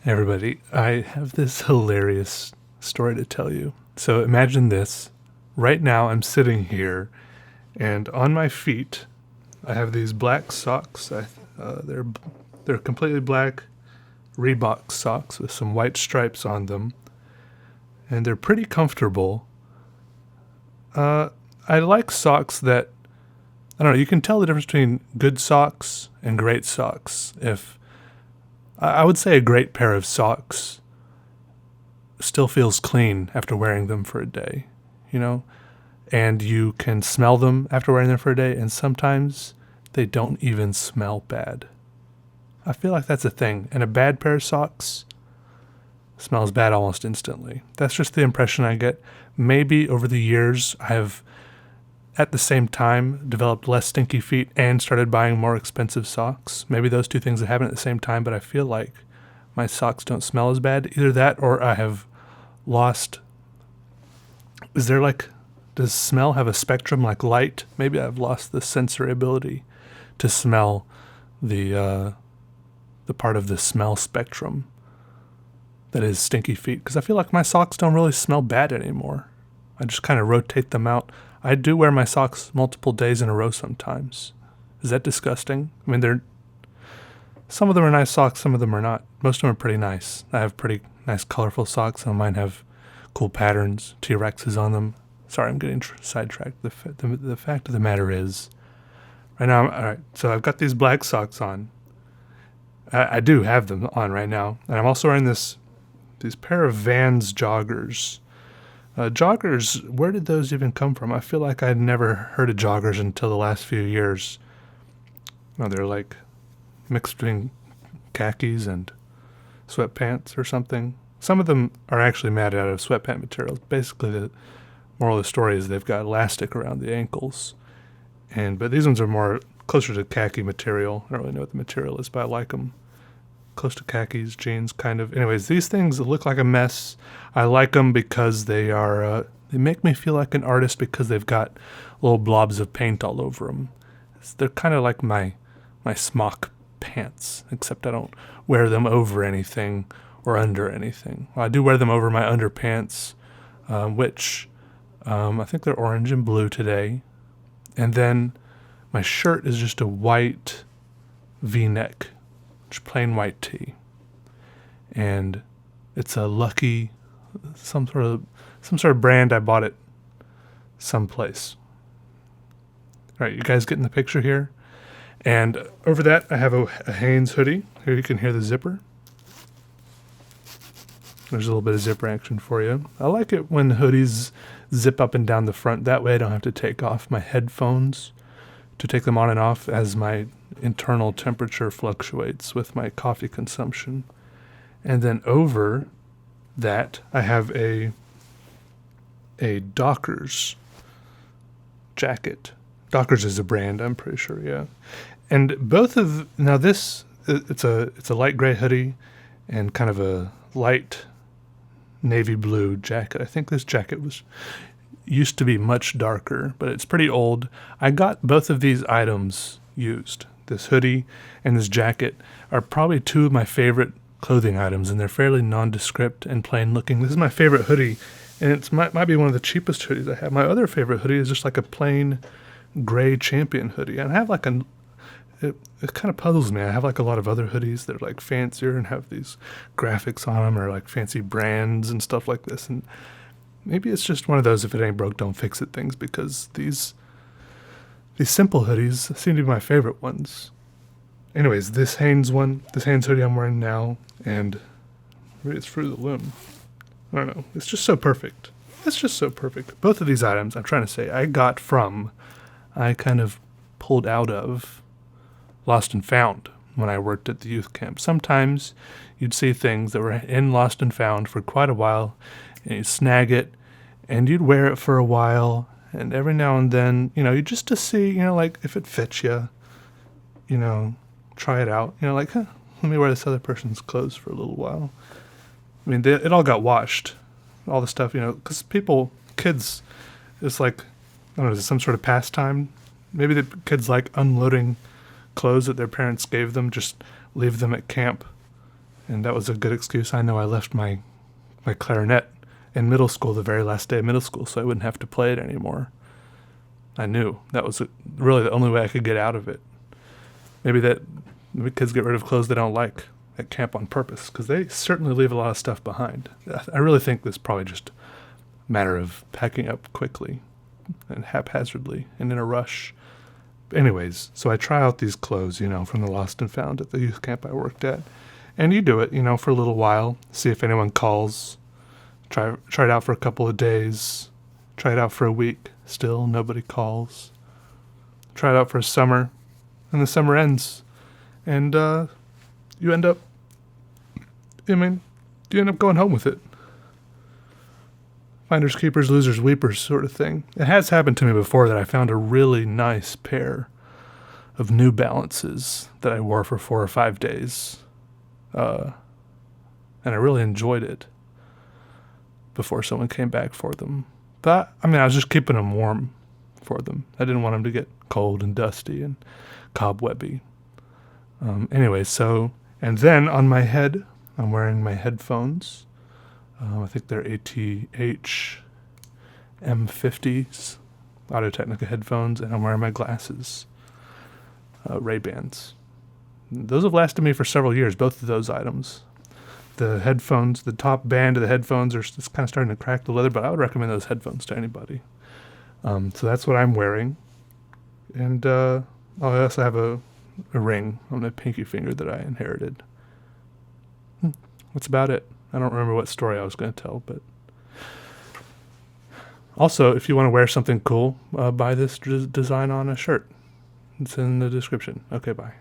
Hey everybody, I have this hilarious story to tell you. So imagine this. Right now, I'm sitting here, and on my feet, I have these black socks. They're completely black Reebok socks with some white stripes on them, and they're pretty comfortable. I like socks that I don't know. You can tell the difference between good socks and great socks. If I would say a great pair of socks still feels clean after wearing them for a day, you know? And you can smell them after wearing them for a day, and sometimes they don't even smell bad. I feel like that's a thing. And a bad pair of socks smells bad almost instantly. That's just the impression I get. Maybe over the years, I have, at the same time, developed less stinky feet and started buying more expensive socks. Maybe those two things have happened at the same time, but I feel like my socks don't smell as bad. Either that or I have lost. Is there like, does smell have a spectrum like light? Maybe I've lost the sensory ability to smell the part of the smell spectrum that is stinky feet, because I feel like my socks don't really smell bad anymore. I just kind of rotate them out. I do wear my socks multiple days in a row sometimes. Is that disgusting? I mean, some of them are nice socks, some of them are not. Most of them are pretty nice. I have pretty nice colorful socks. Some of mine have cool patterns, T-Rexes on them. Sorry, I'm getting sidetracked. The fact of the matter is, right now, all right, so I've got these black socks on. I do have them on right now. And I'm also wearing these pair of Vans joggers. Joggers, where did those even come from? I feel like I'd never heard of joggers until the last few years. No, they're like mixed between khakis and sweatpants or something. Some of them are actually made out of sweatpant materials. Basically, the moral of the story is they've got elastic around the ankles. But these ones are more closer to khaki material. I don't really know what the material is, but I like them. Close to khakis, jeans, kind of. Anyways, these things look like a mess. I like them because they make me feel like an artist because they've got little blobs of paint all over them. They're kind of like my smock pants, except I don't wear them over anything or under anything. Well, I do wear them over my underpants, which I think they're orange and blue today. And then my shirt is just a white V-neck, just plain white tee. And it's a Lucky, some sort of brand. I bought it someplace. All right, you guys getting the picture here? And over that, I have a Hanes hoodie. Here you can hear the zipper. There's a little bit of zipper action for you. I like it when hoodies zip up and down the front. That way I don't have to take off my headphones to take them on and off as my internal temperature fluctuates with my coffee consumption. And then over that, I have a Dockers jacket. Dockers is a brand, I'm pretty sure, yeah. And it's a light gray hoodie and kind of a light navy blue jacket. I think this jacket used to be much darker, but it's pretty old. I got both of these items used. This hoodie and this jacket are probably two of my favorite clothing items, and they're fairly nondescript and plain looking. This is my favorite hoodie, and it might be one of the cheapest hoodies I have. My other favorite hoodie is just like a plain gray Champion hoodie, and I have it kind of puzzles me. I have like a lot of other hoodies that are like fancier and have these graphics on them or like fancy brands and stuff like this. And maybe it's just one of those if it ain't broke, don't fix it things, because these simple hoodies seem to be my favorite ones. Anyways, this Hanes hoodie I'm wearing now, and maybe it's Fruit of the Loom. I don't know. It's just so perfect. Both of these items, I'm trying to say, I kind of pulled out of Lost and Found when I worked at the youth camp. Sometimes you'd see things that were in Lost and Found for quite a while, and you'd snag it, and you'd wear it for a while, and every now and then, just to see, like if it fits you, try it out. Like, let me wear this other person's clothes for a little while. I mean, it all got washed, all the stuff, because kids, it's like, I don't know, is it some sort of pastime? Maybe the kids like unloading clothes that their parents gave them, just leave them at camp And that was a good excuse. I know I left my clarinet in middle school the very last day of middle school, so I wouldn't have to play it anymore. I knew that was really the only way I could get out of it. Maybe kids get rid of clothes they don't like at camp on purpose, because they certainly leave a lot of stuff behind. I really think this is probably just a matter of packing up quickly and haphazardly and in a rush. Anyways, so I try out these clothes, from the Lost and Found at the youth camp I worked at. And you do it, for a little while, see if anyone calls. Try it out for a couple of days. Try it out for a week. Still, nobody calls. Try it out for a summer. And the summer ends. And you end up going home with it. Finders, keepers, losers, weepers sort of thing. It has happened to me before that I found a really nice pair of New Balances that I wore for 4 or 5 days. And I really enjoyed it before someone came back for them. But, I was just keeping them warm for them. I didn't want them to get cold and dusty and cobwebby. Anyway, and then on my head, I'm wearing my headphones. I think they're ATH M50s, Audio-Technica headphones, and I'm wearing my glasses, Ray-Bans. Those have lasted me for several years, both of those items. The headphones, the top band of the headphones are just kind of starting to crack the leather, but I would recommend those headphones to anybody. So that's what I'm wearing. And I also have a ring on my pinky finger that I inherited. That's about it. I don't remember what story I was going to tell, but also, if you want to wear something cool, buy this design on a shirt. It's in the description. Okay, bye.